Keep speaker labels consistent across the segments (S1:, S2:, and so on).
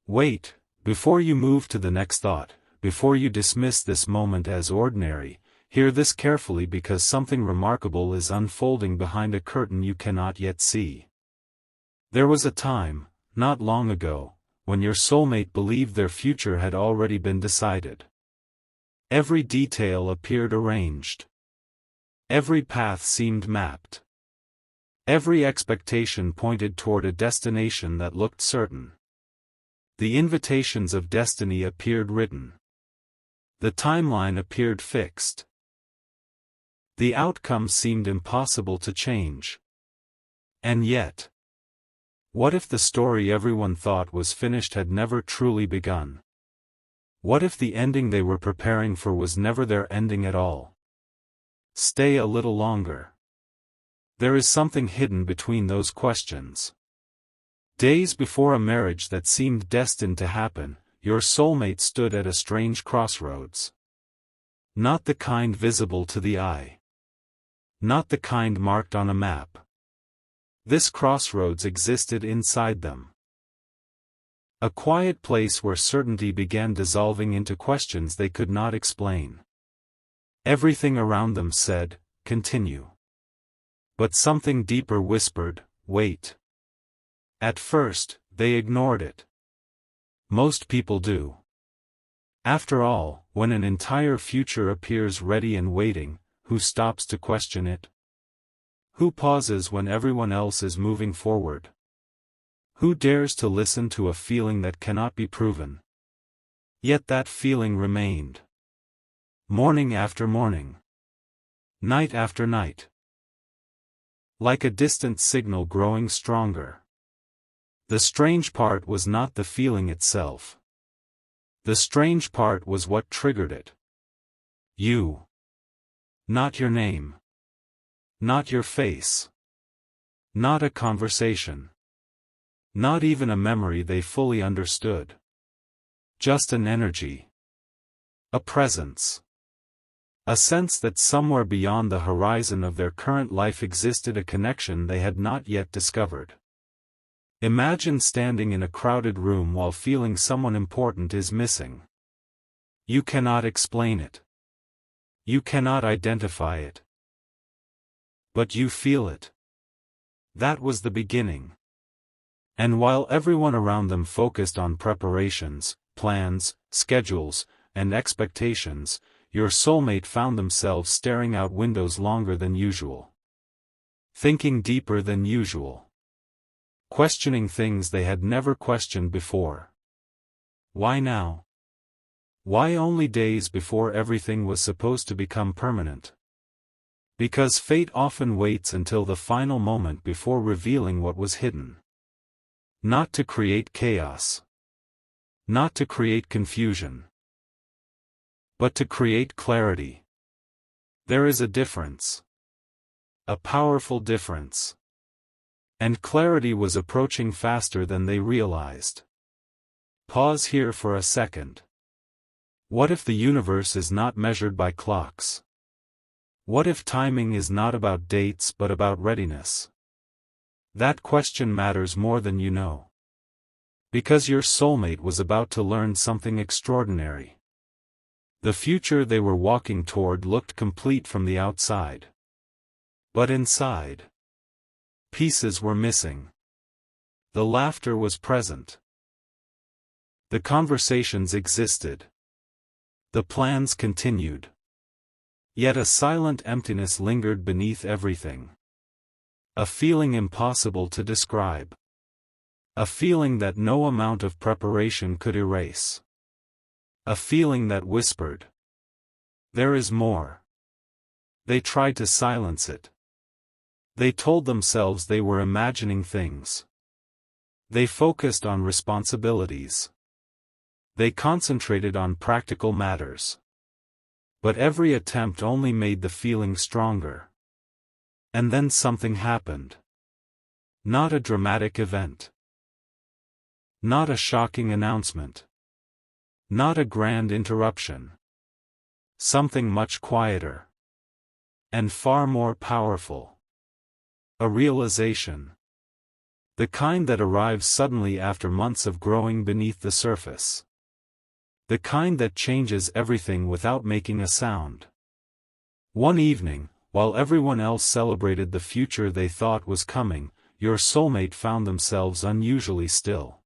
S1: Wait, before you move to the next thought, before you dismiss this moment as ordinary, hear this carefully because something remarkable is unfolding behind a curtain you cannot yet see. There was a time, not long ago, when your soulmate believed their future had already been decided. Every detail appeared arranged. Every path seemed mapped. Every expectation pointed toward a destination that looked certain. The invitations of destiny appeared written. The timeline appeared fixed. The outcome seemed impossible to change. And yet, what if the story everyone thought was finished had never truly begun? What if the ending they were preparing for was never their ending at all? Stay a little longer. There is something hidden between those questions. Days before a marriage that seemed destined to happen, your soulmate stood at a strange crossroads. Not the kind visible to the eye. Not the kind marked on a map. This crossroads existed inside them. A quiet place where certainty began dissolving into questions they could not explain. Everything around them said, "Continue." But something deeper whispered, "Wait." At first, they ignored it. Most people do. After all, when an entire future appears ready and waiting, who stops to question it? Who pauses when everyone else is moving forward? Who dares to listen to a feeling that cannot be proven? Yet that feeling remained. Morning after morning. Night after night. Like a distant signal growing stronger. The strange part was not the feeling itself. The strange part was what triggered it. You. Not your name. Not your face. Not a conversation. Not even a memory they fully understood. Just an energy. A presence. A sense that somewhere beyond the horizon of their current life existed a connection they had not yet discovered. Imagine standing in a crowded room while feeling someone important is missing. You cannot explain it. You cannot identify it. But you feel it. That was the beginning. And while everyone around them focused on preparations, plans, schedules, and expectations, your soulmate found themselves staring out windows longer than usual. Thinking deeper than usual. Questioning things they had never questioned before. Why now? Why only days before everything was supposed to become permanent? Because fate often waits until the final moment before revealing what was hidden. Not to create chaos. Not to create confusion. But to create clarity. There is a difference. A powerful difference. And clarity was approaching faster than they realized. Pause here for a second. What if the universe is not measured by clocks? What if timing is not about dates but about readiness? That question matters more than you know. Because your soulmate was about to learn something extraordinary. The future they were walking toward looked complete from the outside. But inside, pieces were missing. The laughter was present. The conversations existed. The plans continued. Yet a silent emptiness lingered beneath everything. A feeling impossible to describe. A feeling that no amount of preparation could erase. A feeling that whispered, "There is more." They tried to silence it. They told themselves they were imagining things. They focused on responsibilities. They concentrated on practical matters. But every attempt only made the feeling stronger. And then something happened. Not a dramatic event. Not a shocking announcement. Not a grand interruption. Something much quieter. And far more powerful. A realization. The kind that arrives suddenly after months of growing beneath the surface. The kind that changes everything without making a sound. One evening, while everyone else celebrated the future they thought was coming, your soulmate found themselves unusually still.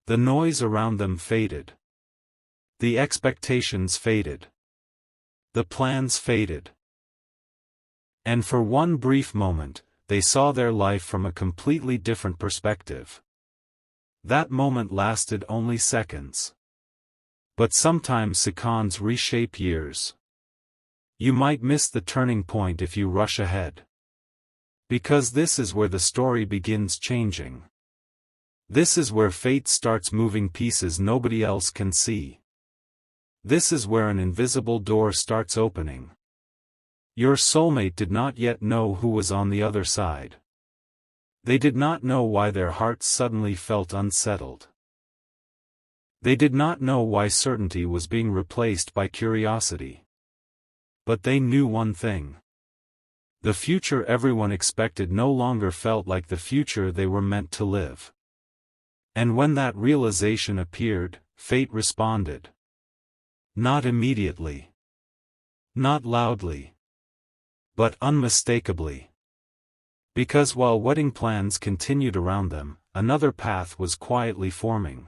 S1: The noise around them faded. The expectations faded. The plans faded. And for one brief moment, they saw their life from a completely different perspective. That moment lasted only seconds. But sometimes seconds reshape years. You might miss the turning point if you rush ahead. Because this is where the story begins changing. This is where fate starts moving pieces nobody else can see. This is where an invisible door starts opening. Your soulmate did not yet know who was on the other side. They did not know why their hearts suddenly felt unsettled. They did not know why certainty was being replaced by curiosity. But they knew one thing. The future everyone expected no longer felt like the future they were meant to live. And when that realization appeared, fate responded. Not immediately. Not loudly. But unmistakably. Because while wedding plans continued around them, another path was quietly forming.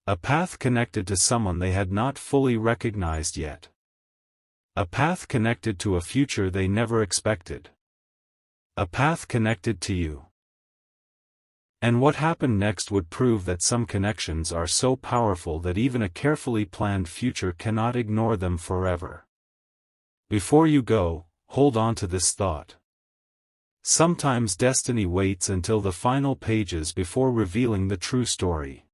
S1: A path connected to someone they had not fully recognized yet. A path connected to a future they never expected. A path connected to you. And what happened next would prove that some connections are so powerful that even a carefully planned future cannot ignore them forever. Before you go, hold on to this thought. Sometimes destiny waits until the final pages before revealing the true story.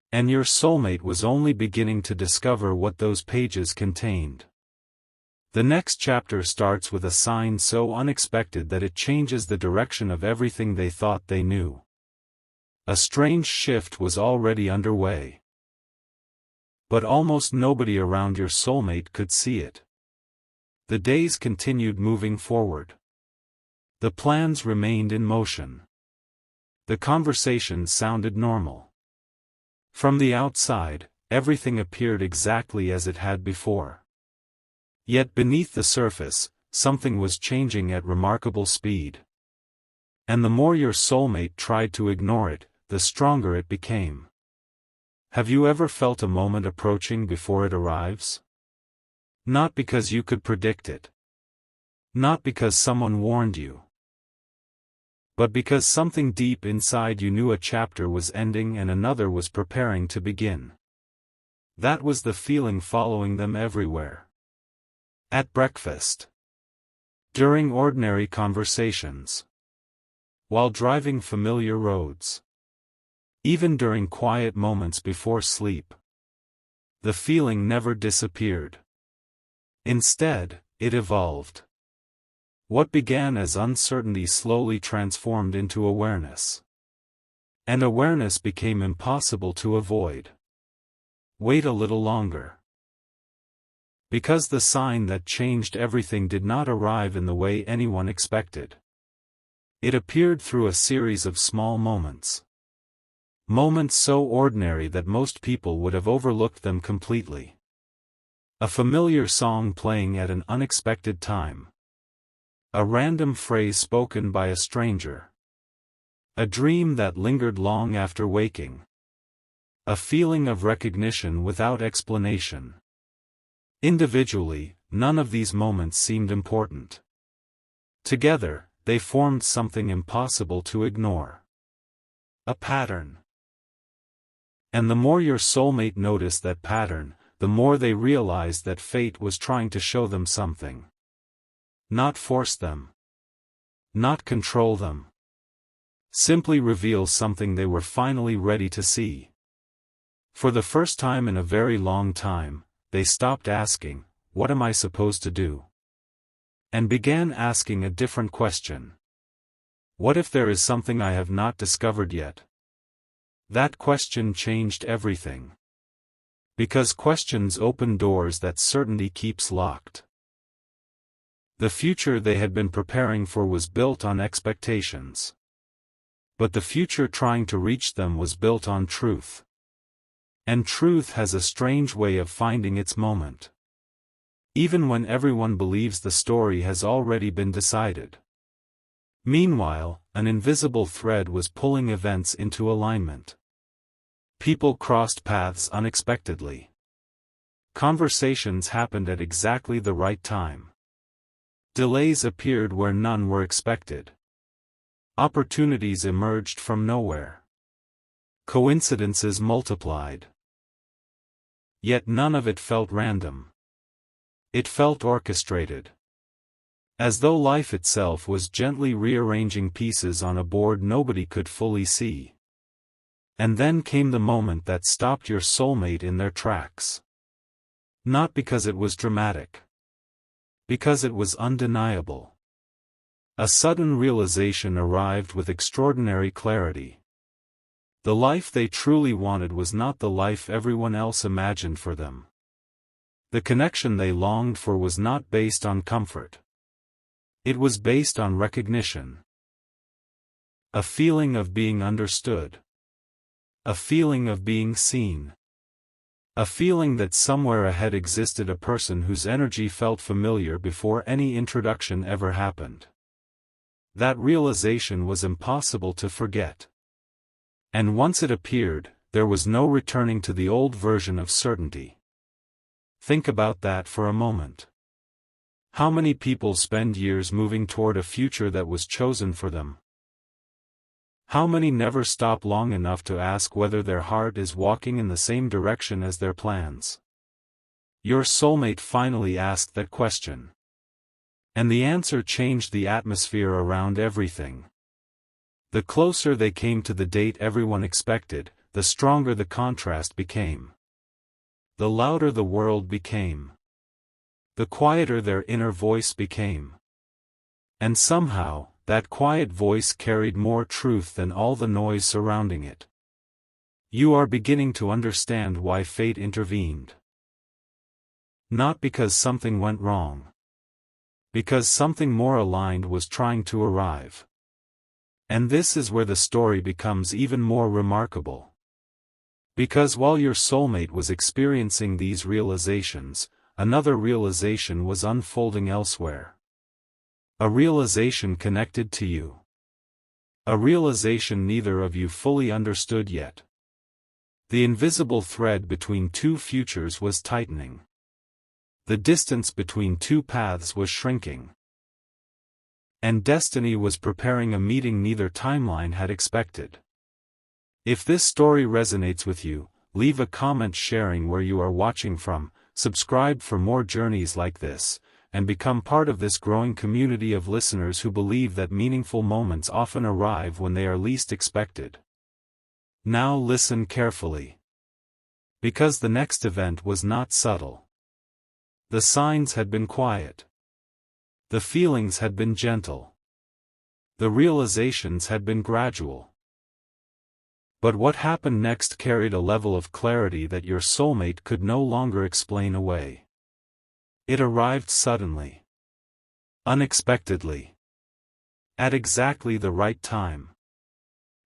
S1: And your soulmate was only beginning to discover what those pages contained. The next chapter starts with a sign so unexpected that it changes the direction of everything they thought they knew. A strange shift was already underway. But almost nobody around your soulmate could see it. The days continued moving forward. The plans remained in motion. The conversations sounded normal. From the outside, everything appeared exactly as it had before. Yet beneath the surface, something was changing at remarkable speed. And the more your soulmate tried to ignore it, the stronger it became. Have you ever felt a moment approaching before it arrives? Not because you could predict it. Not because someone warned you. But because something deep inside you knew a chapter was ending and another was preparing to begin. That was the feeling following them everywhere. At breakfast. During ordinary conversations. While driving familiar roads. Even during quiet moments before sleep. The feeling never disappeared. Instead, it evolved. What began as uncertainty slowly transformed into awareness. And awareness became impossible to avoid. Wait a little longer. Because the sign that changed everything did not arrive in the way anyone expected. It appeared through a series of small moments. Moments so ordinary that most people would have overlooked them completely. A familiar song playing at an unexpected time. A random phrase spoken by a stranger. A dream that lingered long after waking. A feeling of recognition without explanation. Individually, none of these moments seemed important. Together, they formed something impossible to ignore. A pattern. And the more your soulmate noticed that pattern, the more they realized that fate was trying to show them something. Not force them. Not control them. Simply reveal something they were finally ready to see. For the first time in a very long time, they stopped asking, "What am I supposed to do?" and began asking a different question. What if there is something I have not discovered yet? That question changed everything. Because questions open doors that certainty keeps locked. The future they had been preparing for was built on expectations. But the future trying to reach them was built on truth. And truth has a strange way of finding its moment. Even when everyone believes the story has already been decided. Meanwhile, an invisible thread was pulling events into alignment. People crossed paths unexpectedly. Conversations happened at exactly the right time. Delays appeared where none were expected. Opportunities emerged from nowhere. Coincidences multiplied. Yet none of it felt random. It felt orchestrated. As though life itself was gently rearranging pieces on a board nobody could fully see. And then came the moment that stopped your soulmate in their tracks. Not because it was dramatic. Because it was undeniable. A sudden realization arrived with extraordinary clarity. The life they truly wanted was not the life everyone else imagined for them. The connection they longed for was not based on comfort. It was based on recognition. A feeling of being understood. A feeling of being seen. A feeling that somewhere ahead existed a person whose energy felt familiar before any introduction ever happened. That realization was impossible to forget. And once it appeared, there was no returning to the old version of certainty. Think about that for a moment. How many people spend years moving toward a future that was chosen for them? How many never stop long enough to ask whether their heart is walking in the same direction as their plans? Your soulmate finally asked that question. And the answer changed the atmosphere around everything. The closer they came to the date everyone expected, the stronger the contrast became. The louder the world became. The quieter their inner voice became. And somehow, that quiet voice carried more truth than all the noise surrounding it. You are beginning to understand why fate intervened. Not because something went wrong. Because something more aligned was trying to arrive. And this is where the story becomes even more remarkable. Because while your soulmate was experiencing these realizations, another realization was unfolding elsewhere. A realization connected to you. A realization neither of you fully understood yet. The invisible thread between two futures was tightening. The distance between two paths was shrinking. And destiny was preparing a meeting neither timeline had expected. If this story resonates with you, leave a comment sharing where you are watching from, subscribe for more journeys like this, and become part of this growing community of listeners who believe that meaningful moments often arrive when they are least expected. Now listen carefully. Because the next event was not subtle. The signs had been quiet. The feelings had been gentle. The realizations had been gradual. But what happened next carried a level of clarity that your soulmate could no longer explain away. It arrived suddenly. Unexpectedly. At exactly the right time.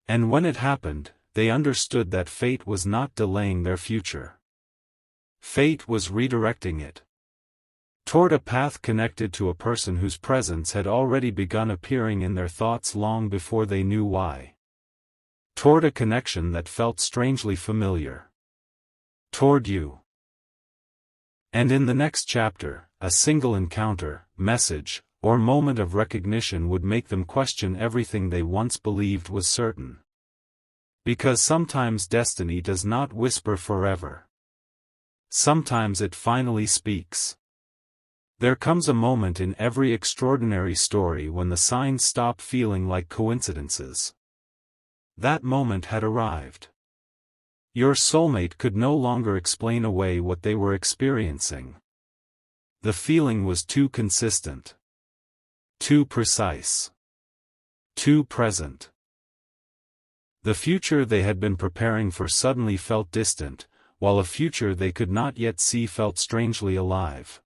S1: And when it happened, they understood that fate was not delaying their future. Fate was redirecting it. Toward a path connected to a person whose presence had already begun appearing in their thoughts long before they knew why. Toward a connection that felt strangely familiar. Toward you. And in the next chapter, a single encounter, message, or moment of recognition would make them question everything they once believed was certain. Because sometimes destiny does not whisper forever. Sometimes it finally speaks. There comes a moment in every extraordinary story when the signs stop feeling like coincidences. That moment had arrived. Your soulmate could no longer explain away what they were experiencing. The feeling was too consistent. Too precise. Too present. The future they had been preparing for suddenly felt distant, while a future they could not yet see felt strangely alive.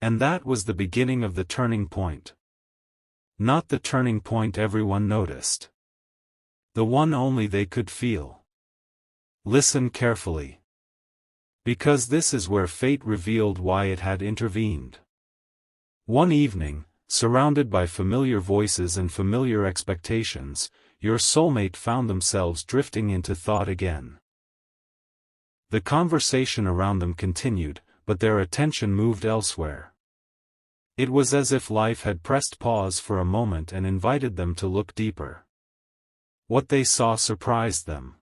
S1: And that was the beginning of the turning point. Not the turning point everyone noticed. The one only they could feel. Listen carefully. Because this is where fate revealed why it had intervened. One evening, surrounded by familiar voices and familiar expectations, your soulmate found themselves drifting into thought again. The conversation around them continued, but their attention moved elsewhere. It was as if life had pressed pause for a moment and invited them to look deeper. What they saw surprised them.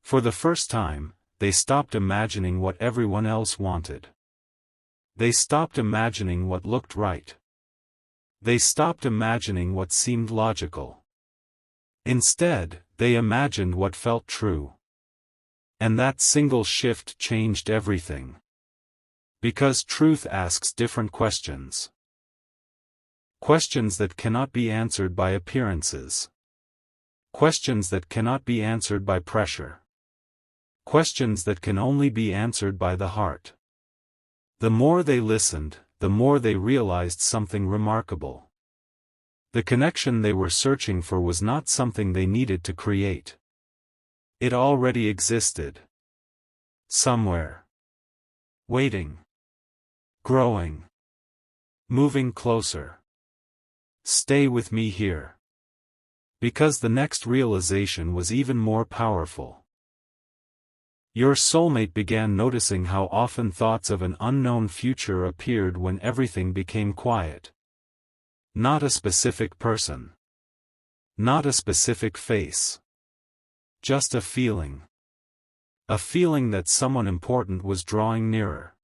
S1: For the first time, they stopped imagining what everyone else wanted. They stopped imagining what looked right. They stopped imagining what seemed logical. Instead, they imagined what felt true. And that single shift changed everything. Because truth asks different questions. Questions that cannot be answered by appearances. Questions that cannot be answered by pressure. Questions that can only be answered by the heart. The more they listened, the more they realized something remarkable. The connection they were searching for was not something they needed to create. It already existed. Somewhere. Waiting. Growing. Moving closer. Stay with me here. Because the next realization was even more powerful. Your soulmate began noticing how often thoughts of an unknown future appeared when everything became quiet. Not a specific person. Not a specific face. Just a feeling. A feeling that someone important was drawing nearer.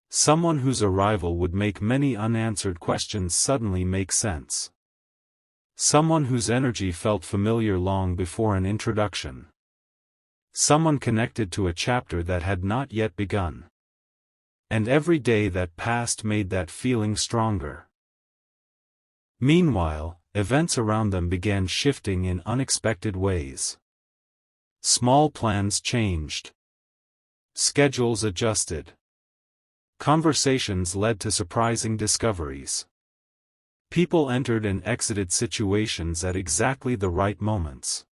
S1: Someone whose arrival would make many unanswered questions suddenly make sense. Someone whose energy felt familiar long before an introduction. Someone connected to a chapter that had not yet begun. And every day that passed made that feeling stronger. Meanwhile, events around them began shifting in unexpected ways. Small plans changed. Schedules adjusted. Conversations led to surprising discoveries. People entered and exited situations at exactly the right moments.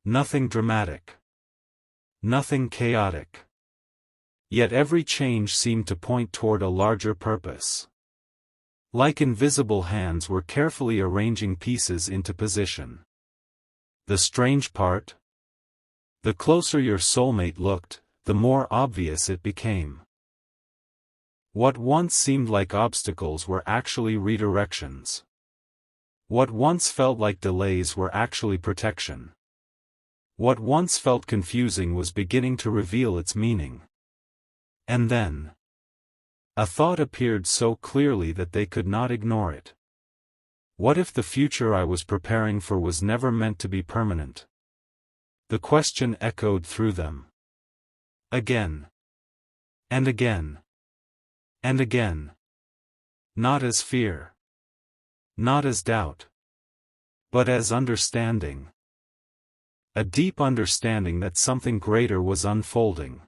S1: Nothing dramatic. Nothing chaotic. Yet every change seemed to point toward a larger purpose. Like invisible hands were carefully arranging pieces into position. The strange part? The closer your soulmate looked, the more obvious it became. What once seemed like obstacles were actually redirections. What once felt like delays were actually protection. What once felt confusing was beginning to reveal its meaning. And then, a thought appeared so clearly that they could not ignore it. What if the future I was preparing for was never meant to be permanent? The question echoed through them. Again. And again. And again. Not as fear. Not as doubt. But as understanding. A deep understanding that something greater was unfolding.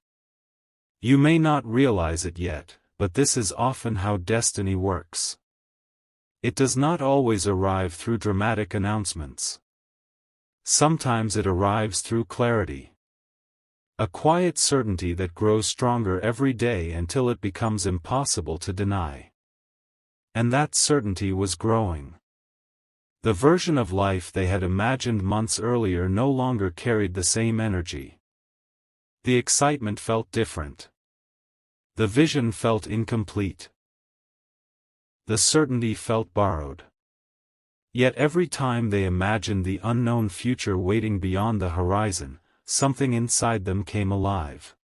S1: You may not realize it yet, but this is often how destiny works. It does not always arrive through dramatic announcements. Sometimes it arrives through clarity. A quiet certainty that grows stronger every day until it becomes impossible to deny. And that certainty was growing. The version of life they had imagined months earlier no longer carried the same energy. The excitement felt different. The vision felt incomplete. The certainty felt borrowed. Yet every time they imagined the unknown future waiting beyond the horizon, something inside them came alive.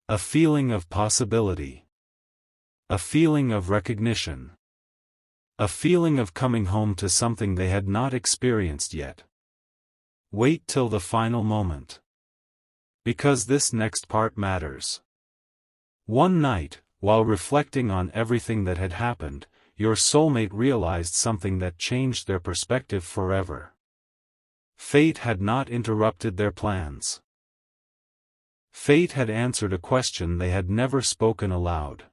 S1: A feeling of possibility. A feeling of recognition. A feeling of coming home to something they had not experienced yet. Wait till the final moment. Because this next part matters. One night, while reflecting on everything that had happened, your soulmate realized something that changed their perspective forever. Fate had not interrupted their plans. Fate had answered a question they had never spoken aloud.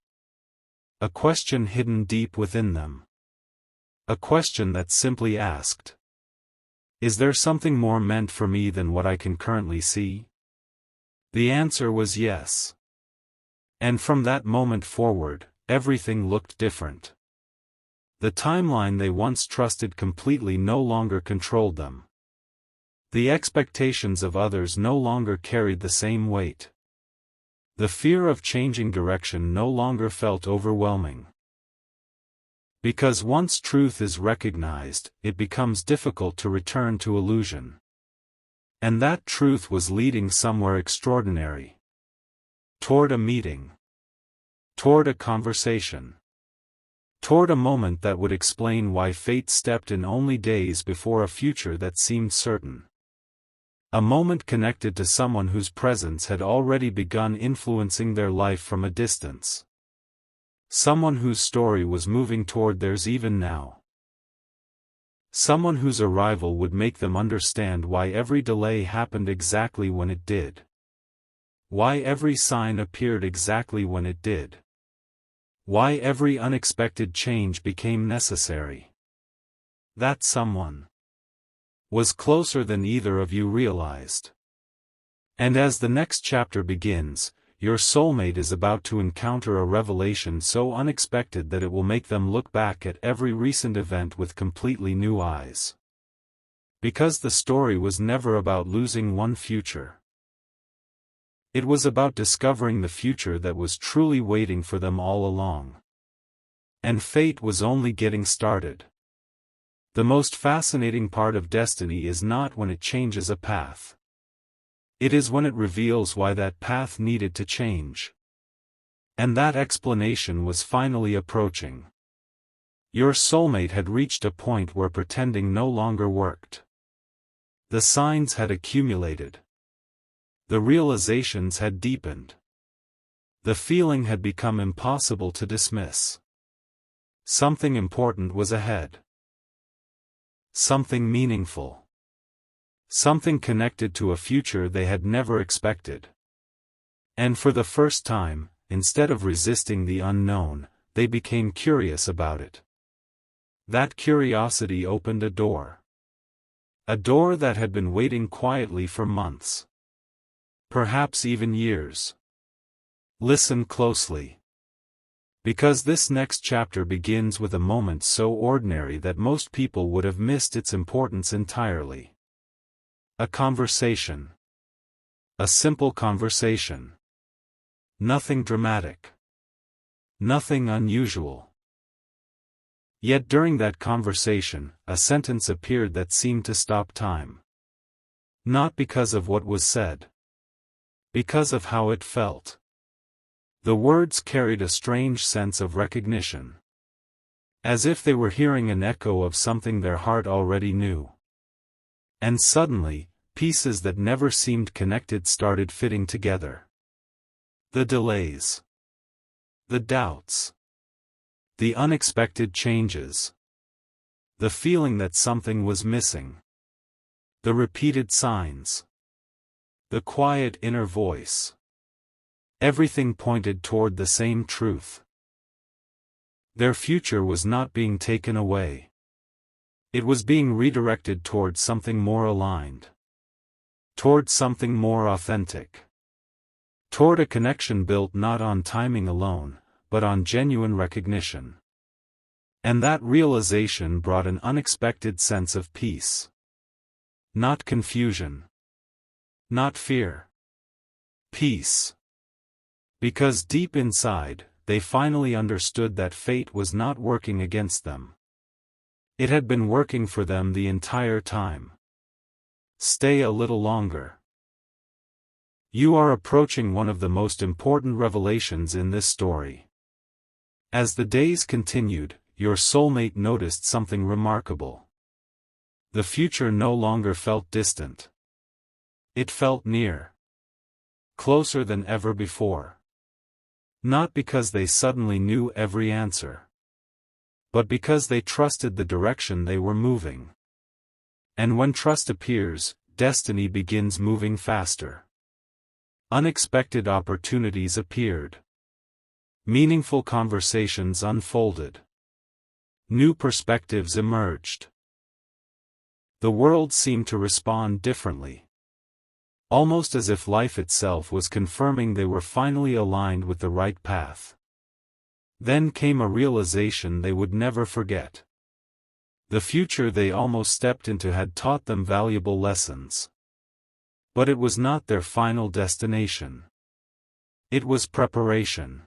S1: A question hidden deep within them. A question that simply asked, Is there something more meant for me than what I can currently see? The answer was yes. And from that moment forward, everything looked different. The timeline they once trusted completely no longer controlled them. The expectations of others no longer carried the same weight. The fear of changing direction no longer felt overwhelming. Because once truth is recognized, it becomes difficult to return to illusion. And that truth was leading somewhere extraordinary. Toward a meeting. Toward a conversation. Toward a moment that would explain why fate stepped in only days before a future that seemed certain. A moment connected to someone whose presence had already begun influencing their life from a distance. Someone whose story was moving toward theirs even now. Someone whose arrival would make them understand why every delay happened exactly when it did. Why every sign appeared exactly when it did. Why every unexpected change became necessary. That someone was closer than either of you realized. And as the next chapter begins, your soulmate is about to encounter a revelation so unexpected that it will make them look back at every recent event with completely new eyes. Because the story was never about losing one future. It was about discovering the future that was truly waiting for them all along. And fate was only getting started. The most fascinating part of destiny is not when it changes a path. It is when it reveals why that path needed to change. And that explanation was finally approaching. Your soulmate had reached a point where pretending no longer worked. The signs had accumulated. The realizations had deepened. The feeling had become impossible to dismiss. Something important was ahead. Something meaningful. Something connected to a future they had never expected. And for the first time, instead of resisting the unknown, they became curious about it. That curiosity opened a door. A door that had been waiting quietly for months. Perhaps even years. Listen closely. Because this next chapter begins with a moment so ordinary that most people would have missed its importance entirely. A conversation. A simple conversation. Nothing dramatic. Nothing unusual. Yet during that conversation, a sentence appeared that seemed to stop time. Not because of what was said. Because of how it felt. The words carried a strange sense of recognition. As if they were hearing an echo of something their heart already knew. And suddenly, pieces that never seemed connected started fitting together. The delays. The doubts. The unexpected changes. The feeling that something was missing. The repeated signs. The quiet inner voice. Everything pointed toward the same truth. Their future was not being taken away. It was being redirected toward something more aligned. Toward something more authentic. Toward a connection built not on timing alone, but on genuine recognition. And that realization brought an unexpected sense of peace. Not confusion. Not fear. Peace. Because deep inside, they finally understood that fate was not working against them. It had been working for them the entire time. Stay a little longer. You are approaching one of the most important revelations in this story. As the days continued, your soulmate noticed something remarkable. The future no longer felt distant. It felt near. Closer than ever before. Not because they suddenly knew every answer. But because they trusted the direction they were moving. And when trust appears, destiny begins moving faster. Unexpected opportunities appeared. Meaningful conversations unfolded. New perspectives emerged. The world seemed to respond differently. Almost as if life itself was confirming they were finally aligned with the right path. Then came a realization they would never forget. The future they almost stepped into had taught them valuable lessons. But it was not their final destination. It was preparation.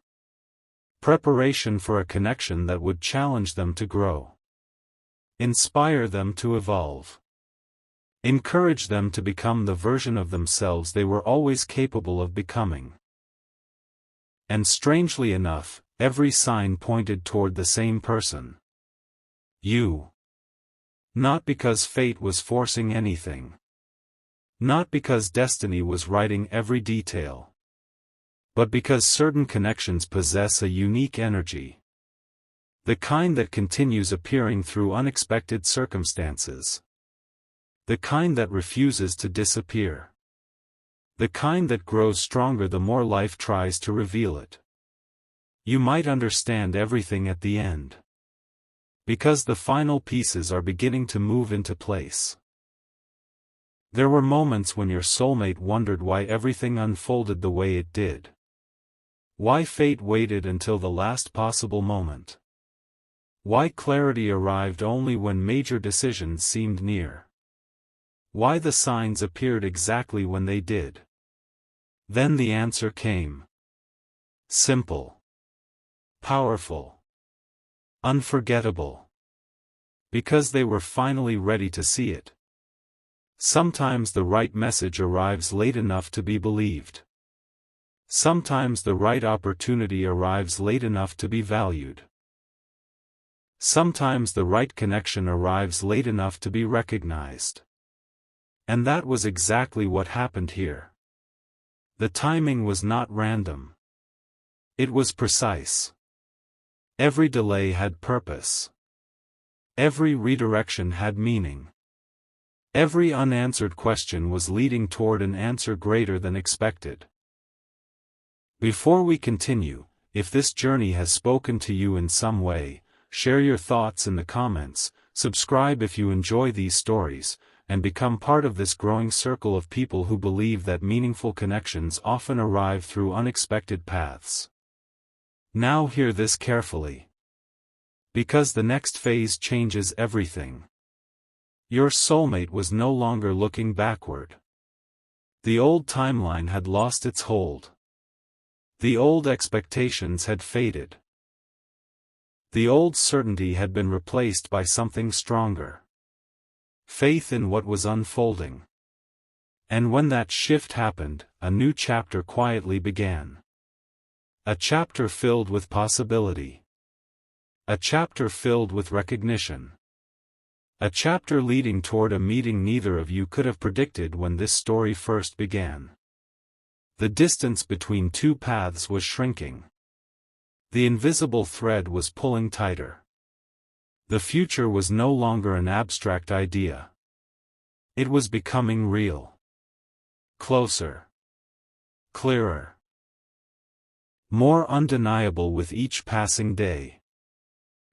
S1: Preparation for a connection that would challenge them to grow. Inspire them to evolve. Encourage them to become the version of themselves they were always capable of becoming. And strangely enough, every sign pointed toward the same person. You. Not because fate was forcing anything. Not because destiny was writing every detail. But because certain connections possess a unique energy. The kind that continues appearing through unexpected circumstances. The kind that refuses to disappear. The kind that grows stronger the more life tries to reveal it. You might understand everything at the end. Because the final pieces are beginning to move into place. There were moments when your soulmate wondered why everything unfolded the way it did. Why fate waited until the last possible moment. Why clarity arrived only when major decisions seemed near. Why the signs appeared exactly when they did. Then the answer came. Simple. Powerful. Unforgettable. Because they were finally ready to see it. Sometimes the right message arrives late enough to be believed. Sometimes the right opportunity arrives late enough to be valued. Sometimes the right connection arrives late enough to be recognized. And that was exactly what happened here. The timing was not random. It was precise. Every delay had purpose. Every redirection had meaning. Every unanswered question was leading toward an answer greater than expected. Before we continue, if this journey has spoken to you in some way, share your thoughts in the comments, subscribe if you enjoy these stories, and become part of this growing circle of people who believe that meaningful connections often arrive through unexpected paths. Now hear this carefully. Because the next phase changes everything. Your soulmate was no longer looking backward. The old timeline had lost its hold. The old expectations had faded. The old certainty had been replaced by something stronger. Faith in what was unfolding. And when that shift happened, a new chapter quietly began. A chapter filled with possibility. A chapter filled with recognition. A chapter leading toward a meeting neither of you could have predicted when this story first began. The distance between two paths was shrinking. The invisible thread was pulling tighter. The future was no longer an abstract idea. It was becoming real. Closer. Clearer. More undeniable with each passing day.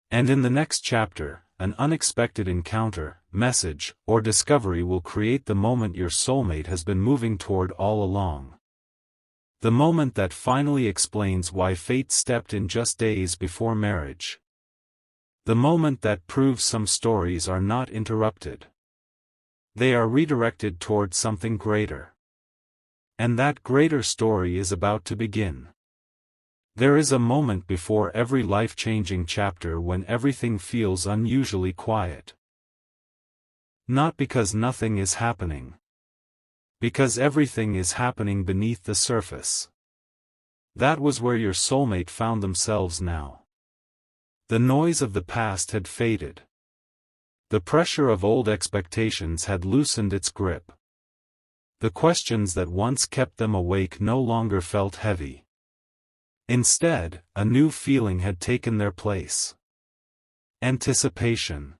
S1: And in the next chapter, an unexpected encounter, message, or discovery will create the moment your soulmate has been moving toward all along. The moment that finally explains why fate stepped in just days before marriage. The moment that proves some stories are not interrupted. They are redirected toward something greater. And that greater story is about to begin. There is a moment before every life-changing chapter when everything feels unusually quiet. Not because nothing is happening. Because everything is happening beneath the surface. That was where your soulmate found themselves now. The noise of the past had faded. The pressure of old expectations had loosened its grip. The questions that once kept them awake no longer felt heavy. Instead, a new feeling had taken their place. Anticipation.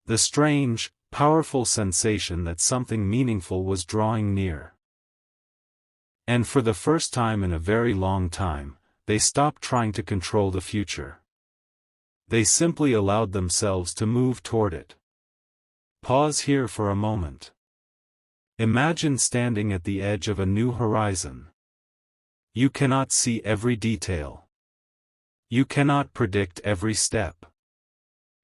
S1: The strange, powerful sensation that something meaningful was drawing near. And for the first time in a very long time, they stopped trying to control the future. They simply allowed themselves to move toward it. Pause here for a moment. Imagine standing at the edge of a new horizon. You cannot see every detail. You cannot predict every step.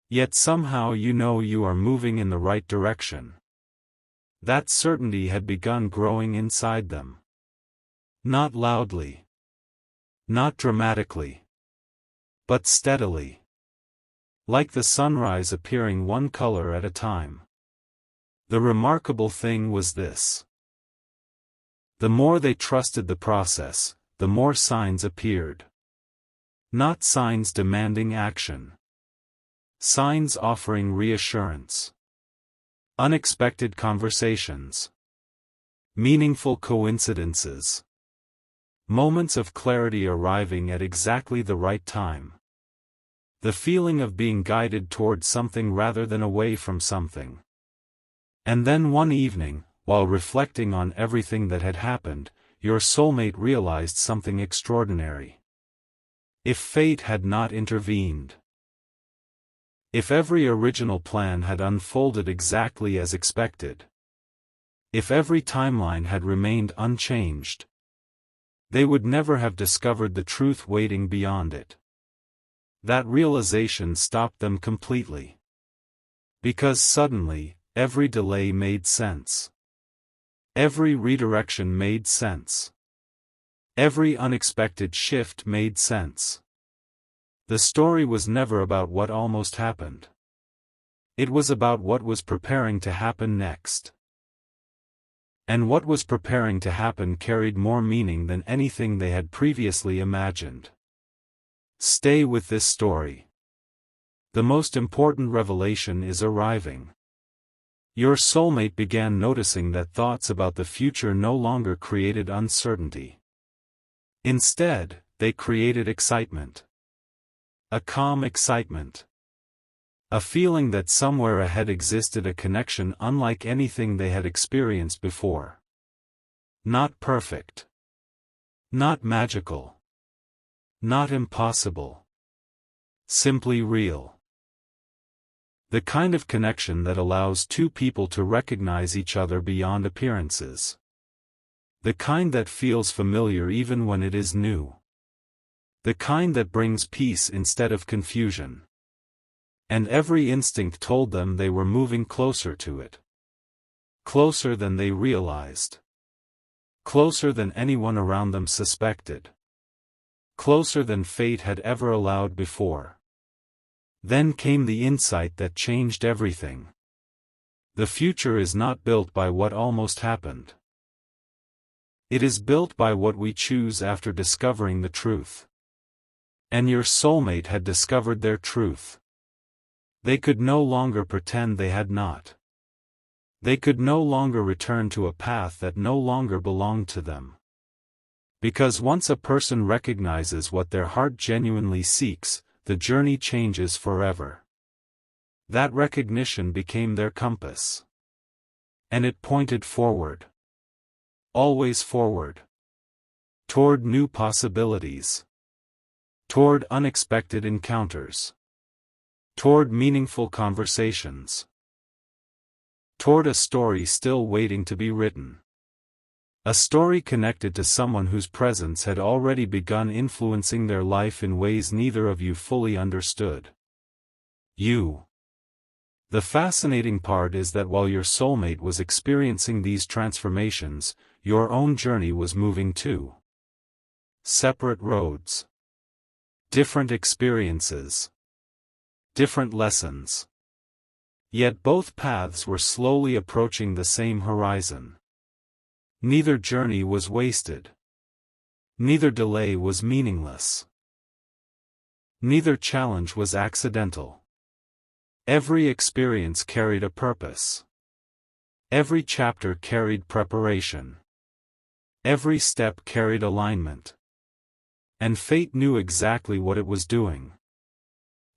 S1: Yet somehow you know you are moving in the right direction. That certainty had begun growing inside them. Not loudly. Not dramatically. But steadily. Like the sunrise appearing one color at a time. The remarkable thing was this. The more they trusted the process, the more signs appeared. Not signs demanding action. Signs offering reassurance. Unexpected conversations. Meaningful coincidences. Moments of clarity arriving at exactly the right time. The feeling of being guided towards something rather than away from something. And then one evening, while reflecting on everything that had happened, your soulmate realized something extraordinary. If fate had not intervened. If every original plan had unfolded exactly as expected. If every timeline had remained unchanged. They would never have discovered the truth waiting beyond it. That realization stopped them completely. Because suddenly, every delay made sense. Every redirection made sense. Every unexpected shift made sense. The story was never about what almost happened. It was about what was preparing to happen next. And what was preparing to happen carried more meaning than anything they had previously imagined. Stay with this story. The most important revelation is arriving. Your soulmate began noticing that thoughts about the future no longer created uncertainty. Instead, they created excitement. A calm excitement. A feeling that somewhere ahead existed a connection unlike anything they had experienced before. Not perfect. Not magical. Not impossible. Simply real. The kind of connection that allows two people to recognize each other beyond appearances. The kind that feels familiar even when it is new. The kind that brings peace instead of confusion. And every instinct told them they were moving closer to it. Closer than they realized. Closer than anyone around them suspected. Closer than fate had ever allowed before. Then came the insight that changed everything. The future is not built by what almost happened. It is built by what we choose after discovering the truth. And your soulmate had discovered their truth. They could no longer pretend they had not. They could no longer return to a path that no longer belonged to them. Because once a person recognizes what their heart genuinely seeks, the journey changes forever. That recognition became their compass. And it pointed forward. Always forward. Toward new possibilities. Toward unexpected encounters. Toward meaningful conversations. Toward a story still waiting to be written. A story connected to someone whose presence had already begun influencing their life in ways neither of you fully understood. You. The fascinating part is that while your soulmate was experiencing these transformations, your own journey was moving too. Separate roads. Different experiences. Different lessons. Yet both paths were slowly approaching the same horizon. Neither journey was wasted. Neither delay was meaningless. Neither challenge was accidental. Every experience carried a purpose. Every chapter carried preparation. Every step carried alignment. And fate knew exactly what it was doing.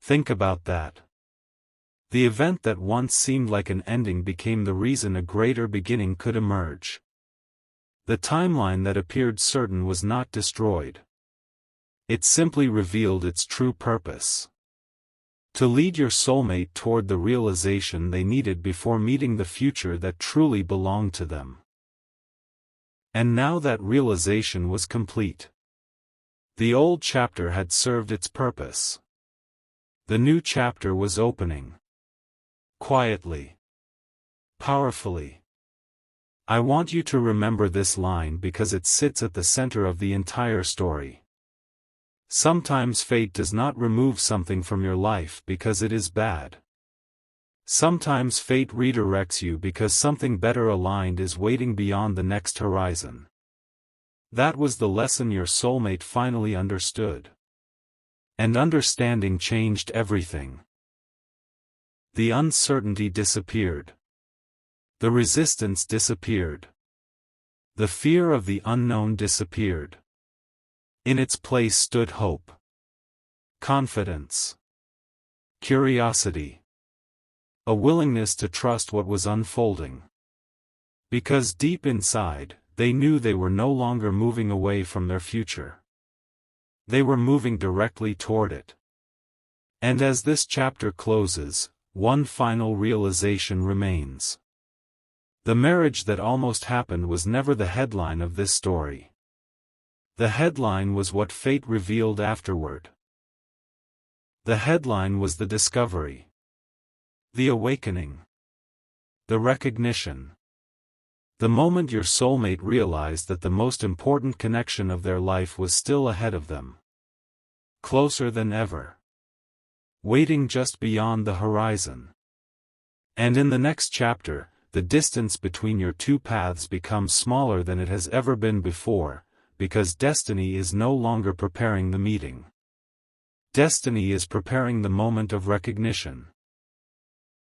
S1: Think about that. The event that once seemed like an ending became the reason a greater beginning could emerge. The timeline that appeared certain was not destroyed. It simply revealed its true purpose. To lead your soulmate toward the realization they needed before meeting the future that truly belonged to them. And now that realization was complete. The old chapter had served its purpose. The new chapter was opening. Quietly. Powerfully. I want you to remember this line because it sits at the center of the entire story. Sometimes fate does not remove something from your life because it is bad. Sometimes fate redirects you because something better aligned is waiting beyond the next horizon. That was the lesson your soulmate finally understood. And understanding changed everything. The uncertainty disappeared. The resistance disappeared. The fear of the unknown disappeared. In its place stood hope. Confidence. Curiosity. A willingness to trust what was unfolding. Because deep inside, they knew they were no longer moving away from their future. They were moving directly toward it. And as this chapter closes, one final realization remains. The marriage that almost happened was never the headline of this story. The headline was what fate revealed afterward. The headline was the discovery. The awakening. The recognition. The moment your soulmate realized that the most important connection of their life was still ahead of them. Closer than ever. Waiting just beyond the horizon. And in the next chapter, the distance between your two paths becomes smaller than it has ever been before, because destiny is no longer preparing the meeting. Destiny is preparing the moment of recognition.